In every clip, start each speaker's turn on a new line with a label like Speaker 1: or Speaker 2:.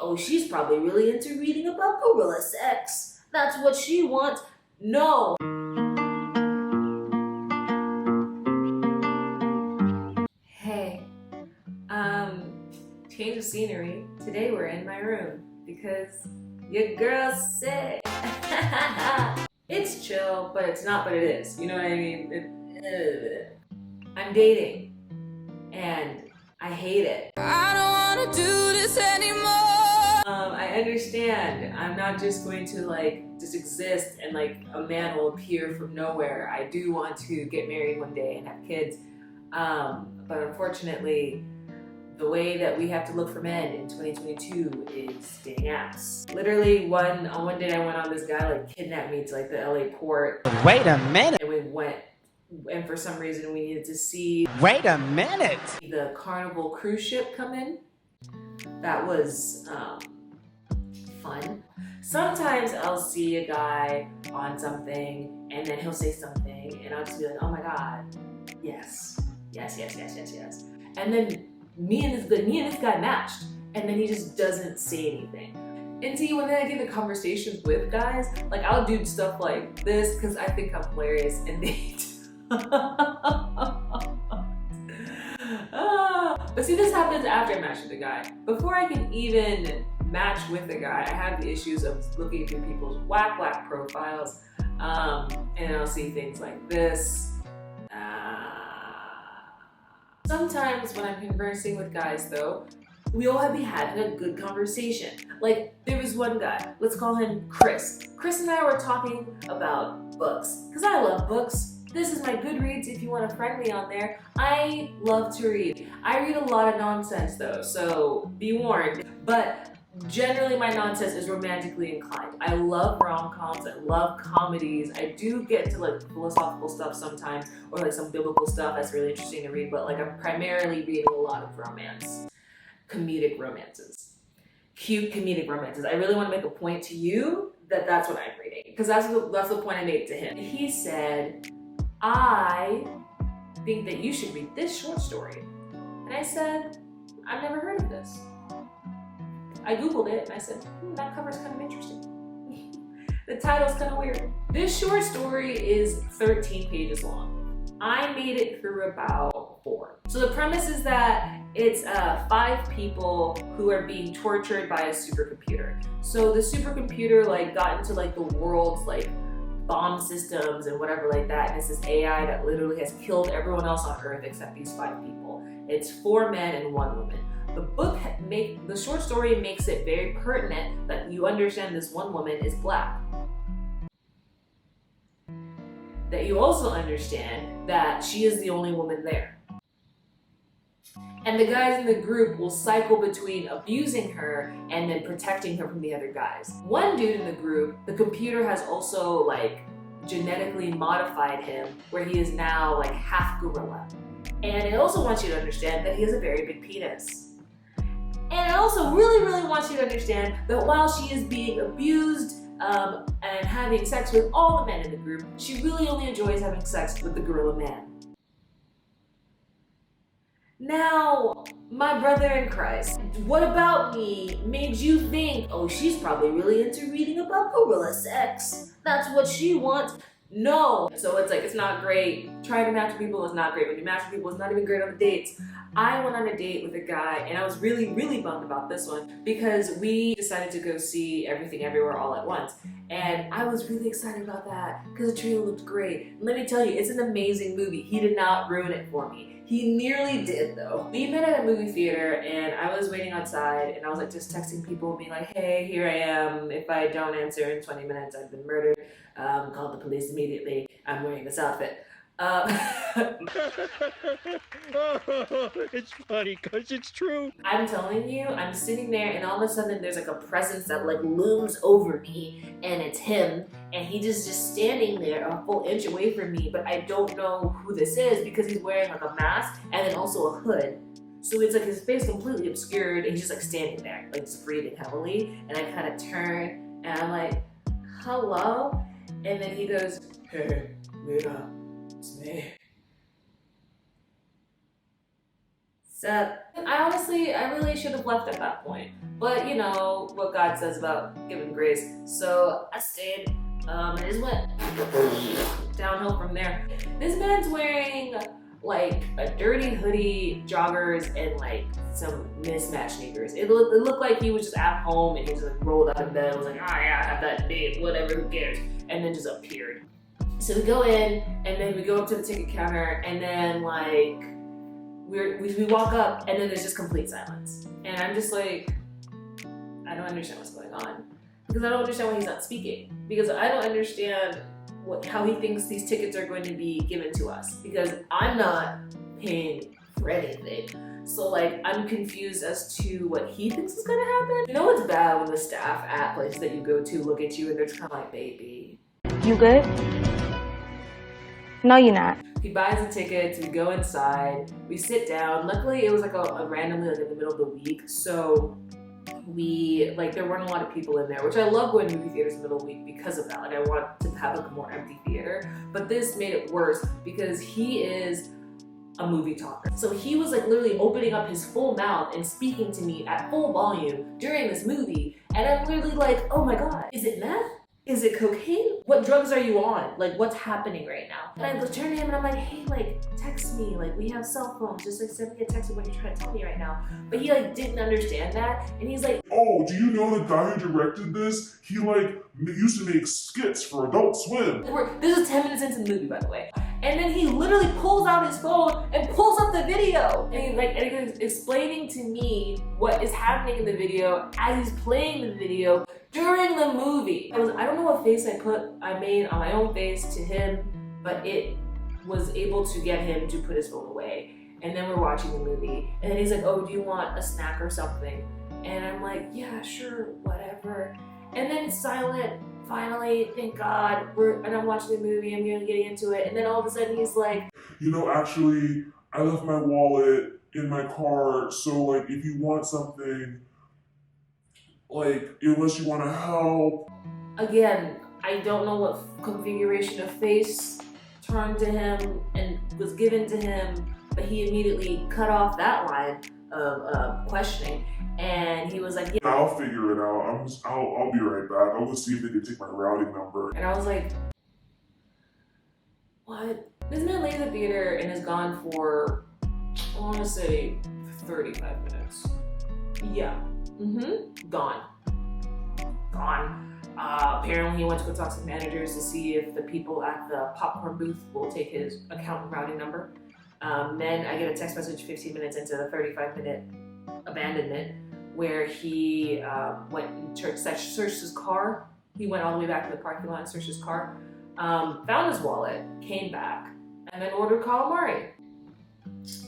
Speaker 1: oh, she's probably really into reading about gorilla sex. That's what she wants. No. Hey, change of scenery. Today we're in my room because your girl's sick. It's chill, but it's not, but it is. You know what I mean? I'm dating, and I hate it.
Speaker 2: I don't wanna do this anymore.
Speaker 1: I understand. I'm not just going to just exist and a man will appear from nowhere. I do want to get married one day and have kids. But unfortunately, the way that we have to look for men in 2022 is dating apps. Literally, on one day I went on, this guy kidnapped me to the LA port.
Speaker 3: Wait a minute.
Speaker 1: And we went, and for some reason we needed to see.
Speaker 3: Wait a minute.
Speaker 1: The Carnival cruise ship come in. That was fun. Sometimes I'll see a guy on something and then he'll say something and I'll just be like, oh my god, yes. And then me and this guy matched, and then he just doesn't say anything. And see, when I get in conversations with guys, I'll do stuff like this because I think I'm hilarious, and they but see, this happens after I match with a guy. Before I can even match with a guy, I have the issues of looking through people's whack profiles, and I'll see things like this. Sometimes when I'm conversing with guys though, we'll be having a good conversation. There was one guy, let's call him Chris. Chris and I were talking about books, because I love books. This is my Goodreads if you want to friend me on there. I love to read. I read a lot of nonsense though, so be warned. But generally my nonsense is romantically inclined. I love rom-coms, I love comedies. I do get to philosophical stuff sometimes, or some biblical stuff that's really interesting to read, but I'm primarily reading a lot of romance. Comedic romances. Cute comedic romances. I really want to make a point to you that that's what I'm reading, because that's the point I made to him. He said, I think that you should read this short story. And I said, I've never heard of this. I googled it and I said, that cover's kind of interesting. The title's kind of weird. This short story is 13 pages long. I made it through about 4. So the premise is that it's 5 people who are being tortured by a supercomputer. So the supercomputer got into the world's bomb systems and whatever that, and it's this AI that literally has killed everyone else on Earth except these 5 people. It's 4 men and 1 woman. The short story makes it very pertinent that you understand this one woman is black. That you also understand that she is the only woman there. And the guys in the group will cycle between abusing her and then protecting her from the other guys. One dude in the group, the computer has also genetically modified him where he is now half gorilla. And it also wants you to understand that he has a very big penis. And I also really want you to understand that while she is being abused and having sex with all the men in the group, she really only enjoys having sex with the gorilla man. Now, my brother in Christ, what about me made you think, oh, she's probably really into reading about gorilla sex? That's what she wants. No. So it's not great. Trying to match with people is not great. When you match with people, it's not even great on the dates. I went on a date with a guy, and I was really bummed about this one because we decided to go see Everything Everywhere All at Once. And I was really excited about that because the trailer looked great. And let me tell you, it's an amazing movie. He did not ruin it for me. He nearly did though. We met at a movie theater and I was waiting outside and I was just texting people being like, hey, here I am. If I don't answer in 20 minutes, I've been murdered. Call the police immediately. I'm wearing this outfit.
Speaker 3: It's funny because it's true.
Speaker 1: I'm telling you, I'm sitting there and all of a sudden there's a presence that looms over me, and it's him, and he just standing there a full inch away from me, but I don't know who this is because he's wearing a mask and then also a hood. So it's his face completely obscured and he's just standing there, just breathing heavily, and I kind of turn and I'm like, hello? And then he goes, hey, Lena. It's me. So I really should have left at that point. But you know what God says about giving grace. So I stayed, and it just went downhill from there. This man's wearing like a dirty hoodie, joggers, and like some mismatched sneakers. It looked like he was just at home and he just like rolled out of bed and was like, oh yeah, I have that date, whatever, who cares? And then just appeared. So we go in, and then we go up to the ticket counter, and then like we walk up, and then there's just complete silence. And I'm just like, I don't understand what's going on. Because I don't understand why he's not speaking. Because I don't understand how he thinks these tickets are going to be given to us. Because I'm not paying for anything. So like, I'm confused as to what he thinks is gonna happen. You know what's bad when the staff at places that you go to look at you and they're just kind of like, baby.
Speaker 4: You good? No, you're not.
Speaker 1: He buys the tickets, we go inside, we sit down. Luckily, it was like a randomly like in the middle of the week, so there weren't a lot of people in there, which I love going to movie theaters in the middle of the week because of that. Like I want to have like a more empty theater, but this made it worse because he is a movie talker. So he was like literally opening up his full mouth and speaking to me at full volume during this movie, and I'm literally like, oh my god, is it meth? Is it cocaine? What drugs are you on? Like, what's happening right now? And I turn to him and I'm like, hey, like, text me. Like, we have cell phones. Just like send me a text of what you're trying to tell me right now. But he like didn't understand that. And he's like,
Speaker 5: oh, do you know the guy who directed this? He like used to make skits for Adult Swim.
Speaker 1: This is 10 minutes into the movie, by the way. And then he literally pulls out his phone and pulls up the video. And he's explaining to me what is happening in the video as he's playing the video during the movie. I don't know what face I made on my own face to him, but it was able to get him to put his phone away. And then we're watching the movie, and then he's like, oh, do you want a snack or something? And I'm like, yeah, sure, whatever. And then it's silent, finally, thank God, and I'm watching the movie, I'm really getting into it, and then all of a sudden he's like,
Speaker 5: you know, actually, I left my wallet in my car, so like, if you want something, like, unless you want to help.
Speaker 1: Again, I don't know what configuration of face turned to him and was given to him, but he immediately cut off that line of questioning, and he was like, yeah.
Speaker 5: I'll figure it out. I'll be right back. I'll go see if they can take my routing number.
Speaker 1: And I was like, what? This man leaves the theater and is gone for, I want to say, 35 minutes. Yeah. Gone. Apparently he went to go talk to the managers to see if the people at the popcorn booth will take his account and routing number. Then I get a text message 15 minutes into the 35-minute abandonment where he went and searched his car. He went all the way back to the parking lot and searched his car, found his wallet, came back, and then ordered calamari.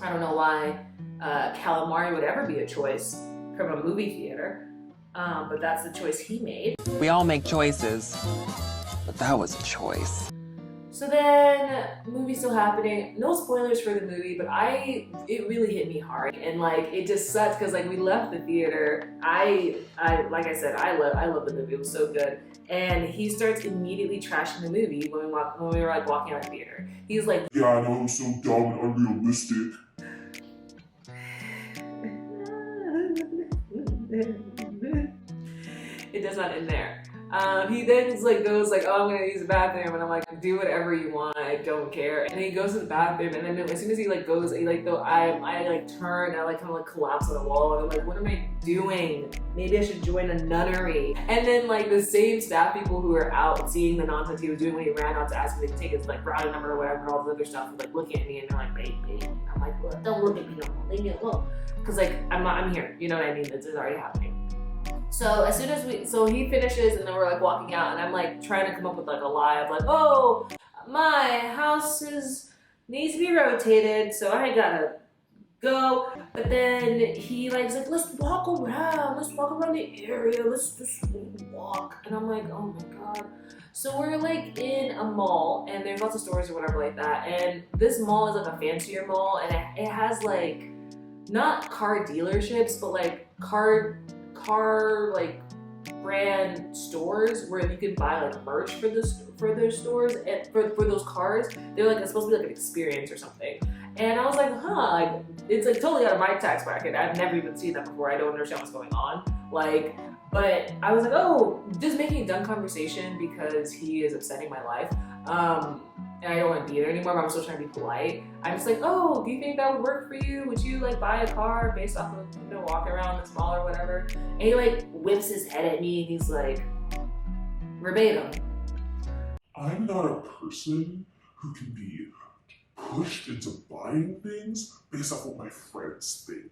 Speaker 1: I don't know why calamari would ever be a choice from a movie theater, but that's the choice he made.
Speaker 6: We all make choices, but that was a choice.
Speaker 1: So then, movie's still happening. No spoilers for the movie, but it really hit me hard, and like it just sucks because like we left the theater. Like I said, I love the movie. It was so good, and he starts immediately trashing the movie when we were like walking out of the theater. He's like,
Speaker 5: yeah, I know, it was so dumb and unrealistic.
Speaker 1: It does not end there. He then goes like, oh, I'm gonna use the bathroom, and I'm like, do whatever you want, I don't care. And then he goes to the bathroom, and then as soon as he like goes, I turn, and I like kind of like collapse on the wall, and I'm like, what am I doing? Maybe I should join a nunnery. And then like the same staff people who were out seeing the nonsense he was doing when he ran out to ask me to take his like routing number or whatever, and all this other stuff, was like looking at me, and they're like, baby. I'm like, look, don't look at me no more, leave me alone. Cause like I'm here, you know what I mean? This is already happening. So as soon as he finishes, and then we're like walking out, and I'm like trying to come up with like a lie of like, oh, my house needs to be rotated, so I gotta go. But then he's like, let's walk around the area, let's just walk. And I'm like, oh my god. So we're like in a mall, and there's lots of stores or whatever like that, and this mall is like a fancier mall, and it has like not car dealerships, but like car like brand stores where you can buy like merch for those stores, and for those cars. They're like, it's supposed to be like an experience or something. And I was like, huh, like it's like totally out of my tax bracket. I've never even seen that before. I don't understand what's going on. Like, but I was like, oh, just making a dumb conversation because he is upsetting my life. And I don't want to be there anymore, but I'm still trying to be polite. I'm just like, oh, do you think that would work for you? Would you like buy a car based off of, you know, walking around this mall or whatever? And he like whips his head at me and he's like, verbatim,
Speaker 5: I'm not a person who can be pushed into buying things based off what my friends think.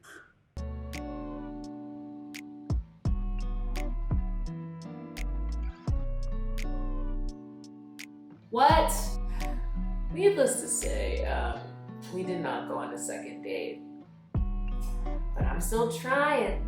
Speaker 1: what? Needless to say, we did not go on a second date. But I'm still trying.